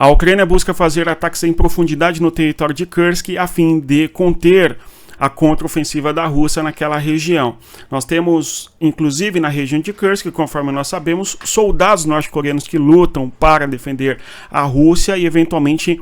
A Ucrânia busca fazer ataques em profundidade no território de Kursk a fim de conter a contraofensiva da Rússia naquela região. Nós temos, inclusive na região de Kursk, conforme nós sabemos, soldados norte-coreanos que lutam para defender a Rússia e eventualmente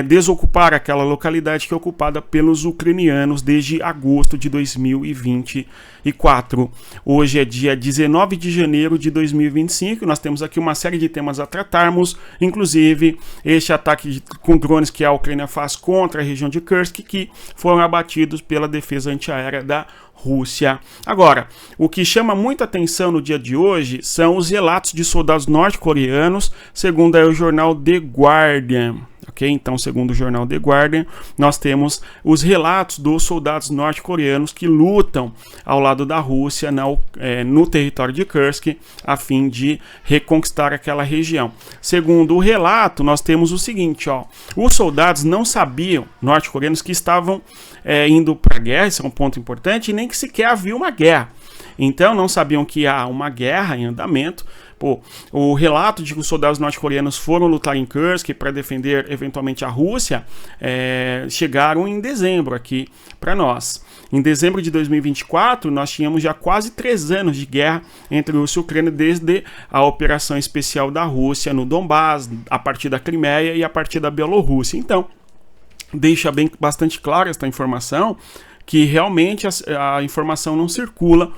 desocupar aquela localidade que é ocupada pelos ucranianos desde agosto de 2024. Hoje é dia 19 de janeiro de 2025 e nós temos aqui uma série de temas a tratarmos, inclusive este ataque com drones que a Ucrânia faz contra a região de Kursk, que foram abatidos pela defesa antiaérea da Rússia. Agora, o que chama muita atenção no dia de hoje são os relatos de soldados norte-coreanos, segundo o jornal The Guardian. Ok? Então, segundo o jornal The Guardian, nós temos os relatos dos soldados norte-coreanos que lutam ao lado da Rússia no território de Kursk a fim de reconquistar aquela região. Segundo o relato, nós temos o seguinte, os soldados não sabiam, norte-coreanos, que estavam indo para a guerra, isso é um ponto importante, e nem que sequer havia uma guerra. Então, não sabiam que há uma guerra em andamento. O relato de que os soldados norte-coreanos foram lutar em Kursk para defender eventualmente a Rússia chegaram em dezembro aqui para nós. Em dezembro de 2024, nós tínhamos já quase 3 anos de guerra entre Rússia e Ucrânia, desde a operação especial da Rússia no Donbás, a partir da Crimeia e a partir da Bielorrússia. Então, deixa bastante clara esta informação, que realmente a informação não circula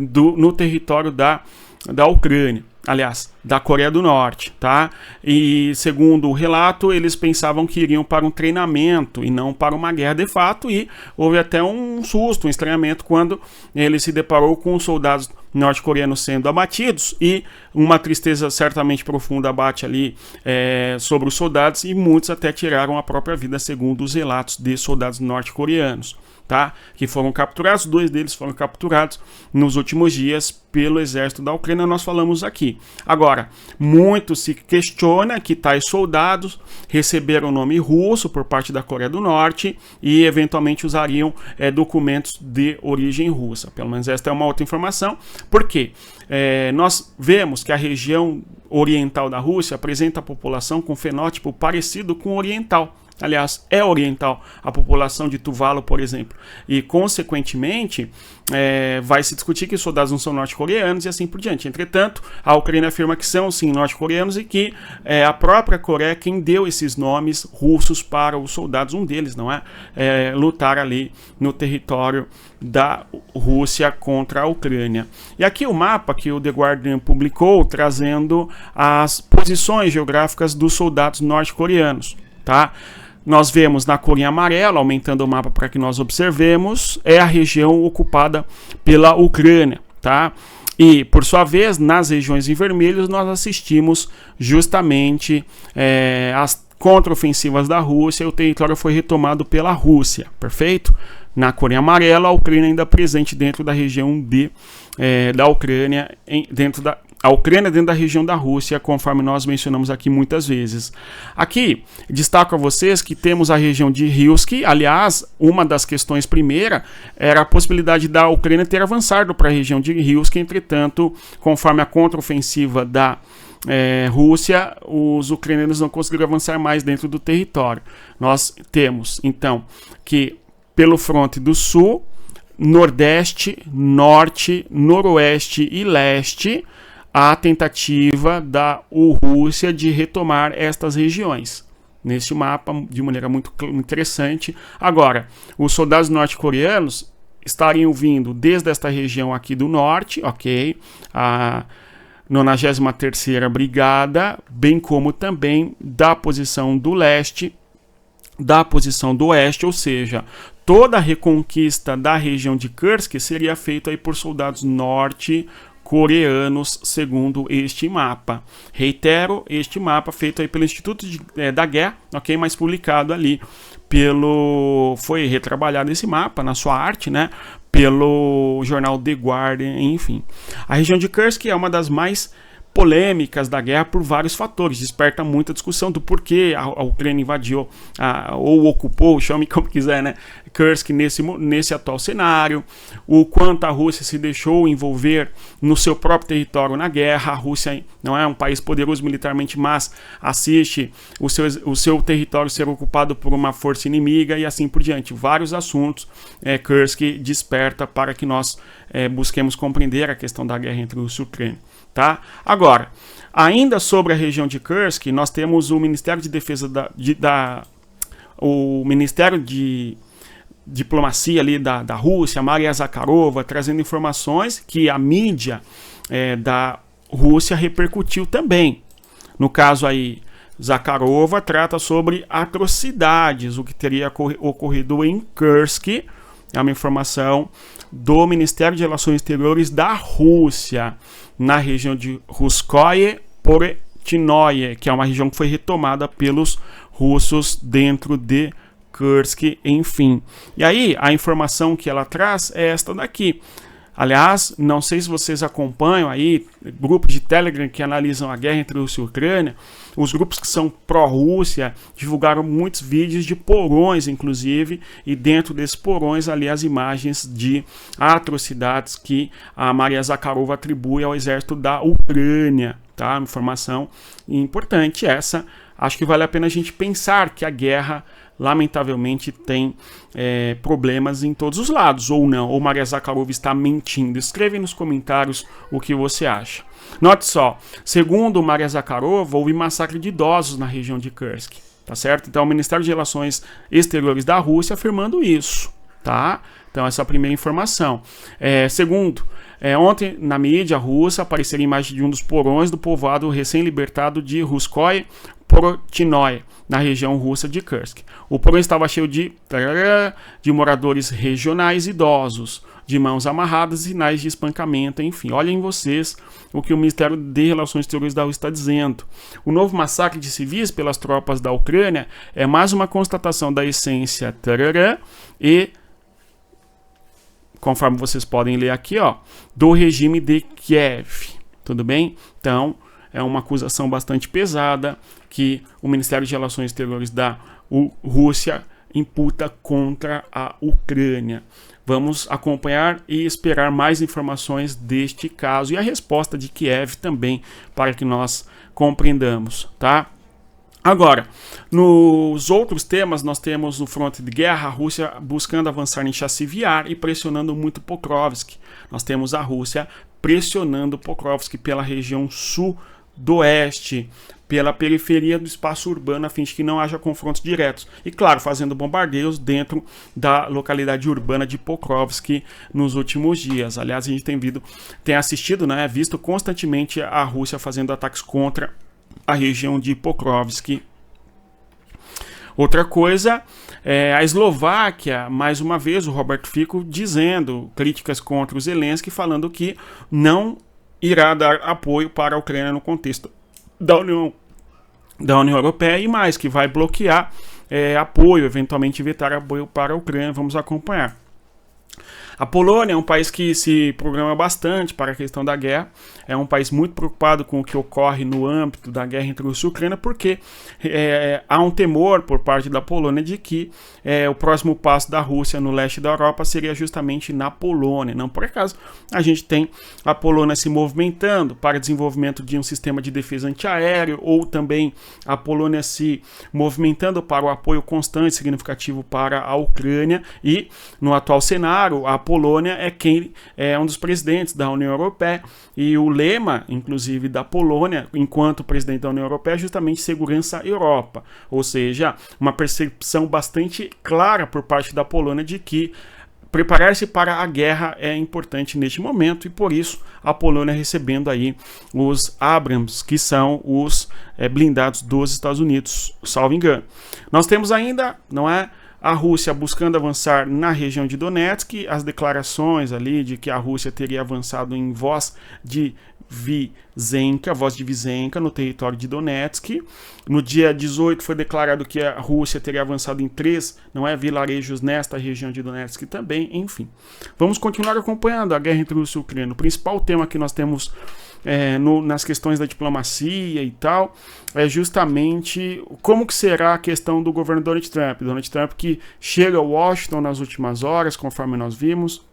no território da Ucrânia. Aliás, da Coreia do Norte, tá? E segundo o relato, eles pensavam que iriam para um treinamento e não para uma guerra de fato, e houve até um susto, um estranhamento quando ele se deparou com os soldados norte-coreanos sendo abatidos, e uma tristeza certamente profunda abate ali sobre os soldados, e muitos até tiraram a própria vida, segundo os relatos de soldados norte-coreanos, tá? Que foram capturados, 2 deles foram capturados nos últimos dias pelo exército da Ucrânia, nós falamos aqui. Agora, muito se questiona que tais soldados receberam o nome russo por parte da Coreia do Norte e eventualmente usariam documentos de origem russa. Pelo menos esta é uma outra informação, porque nós vemos que a região oriental da Rússia apresenta a população com fenótipo parecido com o oriental. Aliás, é oriental a população de Tuvalu, por exemplo, e consequentemente vai se discutir que os soldados não são norte-coreanos e assim por diante. Entretanto, a Ucrânia afirma que são sim norte-coreanos e que a própria Coreia é quem deu esses nomes russos para os soldados, um deles, não é? Lutar ali no território da Rússia contra a Ucrânia. E aqui o mapa que o The Guardian publicou, trazendo as posições geográficas dos soldados norte-coreanos, tá? Nós vemos na cor em amarelo, aumentando o mapa para que nós observemos, é a região ocupada pela Ucrânia, tá? E, por sua vez, nas regiões em vermelho, nós assistimos justamente as contraofensivas da Rússia e o território foi retomado pela Rússia, perfeito? Na cor em amarelo, a Ucrânia ainda presente dentro da região da Ucrânia, a Ucrânia dentro da região da Rússia, conforme nós mencionamos aqui muitas vezes. Aqui, destaco a vocês que temos a região de Rilsk. Aliás, uma das questões primeira era a possibilidade da Ucrânia ter avançado para a região de Rilsk. Entretanto, conforme a contraofensiva da Rússia, os ucranianos não conseguiram avançar mais dentro do território. Nós temos, então, que pelo fronte do sul, nordeste, norte, noroeste e leste, a tentativa da Rússia de retomar estas regiões. Neste mapa, de maneira muito interessante. Agora, os soldados norte-coreanos estariam vindo desde esta região aqui do norte, ok? A 93ª Brigada, bem como também da posição do leste, da posição do oeste, ou seja, toda a reconquista da região de Kursk seria feita aí por soldados norte-coreanos, segundo este mapa. Reitero, este mapa feito aí pelo Instituto da Guerra, ok, mas publicado ali foi retrabalhado esse mapa na sua arte, né, pelo jornal The Guardian, enfim. A região de Kursk é uma das mais polêmicas da guerra por vários fatores. Desperta muita discussão do porquê a Ucrânia invadiu ou ocupou, chame como quiser, né, Kursk nesse atual cenário, o quanto a Rússia se deixou envolver no seu próprio território na guerra. A Rússia não é um país poderoso militarmente, mas assiste o seu território ser ocupado por uma força inimiga e assim por diante. Vários assuntos Kursk desperta para que nós busquemos compreender a questão da guerra entre Rússia e Ucrânia. Tá? Agora, ainda sobre a região de Kursk, nós temos o Ministério de Defesa o Ministério de Diplomacia ali da Rússia, Maria Zakharova, trazendo informações que a mídia da Rússia repercutiu também. No caso aí, Zakharova trata sobre atrocidades, o que teria ocorrido em Kursk. É uma informação do Ministério de Relações Exteriores da Rússia, na região de Ruskoye Porotinoye, que é uma região que foi retomada pelos russos dentro de Kursk, enfim. E aí, a informação que ela traz é esta daqui. Aliás, não sei se vocês acompanham aí grupos de Telegram que analisam a guerra entre Rússia e Ucrânia. Os grupos que são pró-Rússia divulgaram muitos vídeos de porões, inclusive, e dentro desses porões ali as imagens de atrocidades que a Maria Zakharova atribui ao exército da Ucrânia. Tá? Informação importante essa. Acho que vale a pena a gente pensar que a guerra, lamentavelmente, tem problemas em todos os lados, ou não, ou Maria Zakharova está mentindo. Escreve nos comentários o que você acha. Note só, segundo Maria Zakharova, houve massacre de idosos na região de Kursk, tá certo? Então, o Ministério de Relações Exteriores da Rússia afirmando isso, tá? Então, essa é a primeira informação. Segundo, ontem na mídia russa apareceram imagens de um dos porões do povoado recém-libertado de Ruskoye Porotinoye, na região russa de Kursk. O porão estava cheio de moradores regionais idosos, de mãos amarradas, sinais de espancamento, enfim. Olhem vocês o que o Ministério de Relações Exteriores da Rússia está dizendo. O novo massacre de civis pelas tropas da Ucrânia é mais uma constatação da essência e, conforme vocês podem ler aqui, do regime de Kiev. Tudo bem? Então, é uma acusação bastante pesada que o Ministério de Relações Exteriores da Rússia imputa contra a Ucrânia. Vamos acompanhar e esperar mais informações deste caso e a resposta de Kiev também, para que nós compreendamos, tá? Agora, nos outros temas, nós temos no fronte de guerra a Rússia buscando avançar em Chassivyar e pressionando muito Pokrovsk. Nós temos a Rússia pressionando Pokrovsk pela região sudoeste, pela periferia do espaço urbano, a fim de que não haja confrontos diretos. E, claro, fazendo bombardeios dentro da localidade urbana de Pokrovsk nos últimos dias. Aliás, a gente tem assistido, né, visto constantemente a Rússia fazendo ataques contra a região de Pokrovsk. Outra coisa é a Eslováquia, mais uma vez, o Robert Fico dizendo críticas contra o Zelensky, falando que não irá dar apoio para a Ucrânia no contexto da União Europeia e mais, que vai bloquear apoio, eventualmente vetar apoio para a Ucrânia. Vamos acompanhar. A Polônia é um país que se programa bastante para a questão da guerra, é um país muito preocupado com o que ocorre no âmbito da guerra entre Rússia e Ucrânia, porque há um temor por parte da Polônia de que o próximo passo da Rússia no leste da Europa seria justamente na Polônia. Não por acaso a gente tem a Polônia se movimentando para desenvolvimento de um sistema de defesa antiaéreo, ou também a Polônia se movimentando para o apoio constante e significativo para a Ucrânia, e no atual cenário a Polônia é um dos presidentes da União Europeia, e o lema, inclusive, da Polônia, enquanto presidente da União Europeia, é justamente Segurança Europa, ou seja, uma percepção bastante clara por parte da Polônia de que preparar-se para a guerra é importante neste momento, e por isso a Polônia recebendo aí os Abrams, que são os blindados dos Estados Unidos, salvo engano. Nós temos ainda, a Rússia buscando avançar na região de Donetsk, as declarações ali de que a Rússia teria avançado em voz de Zenka, Vozdivizhenka, no território de Donetsk. No dia 18 foi declarado que a Rússia teria avançado em 3, não é, vilarejos nesta região de Donetsk também, enfim. Vamos continuar acompanhando a guerra entre Rússia e Ucrânia. O principal tema que nós temos nas questões da diplomacia e tal, é justamente como que será a questão do governo Donald Trump. Donald Trump que chega a Washington nas últimas horas, conforme nós vimos,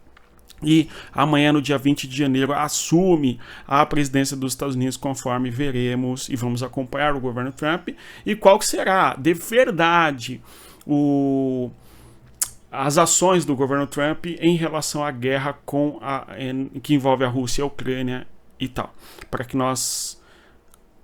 e amanhã, no dia 20 de janeiro, assume a presidência dos Estados Unidos, conforme veremos e vamos acompanhar o governo Trump. E qual que será, de verdade, as ações do governo Trump em relação à guerra que envolve a Rússia e a Ucrânia e tal. Para que nós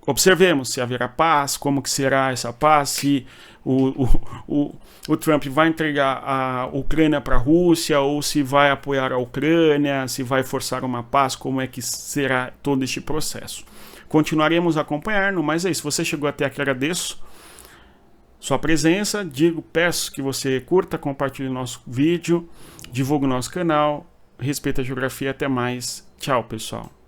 observemos se haverá paz, como que será essa paz, se o Trump vai entregar a Ucrânia para a Rússia ou se vai apoiar a Ucrânia, se vai forçar uma paz, como é que será todo este processo. Continuaremos acompanhando, mas é isso. Se você chegou até aqui, agradeço sua presença. Peço que você curta, compartilhe o nosso vídeo, divulgue o nosso canal, respeite a geografia. Até mais. Tchau, pessoal.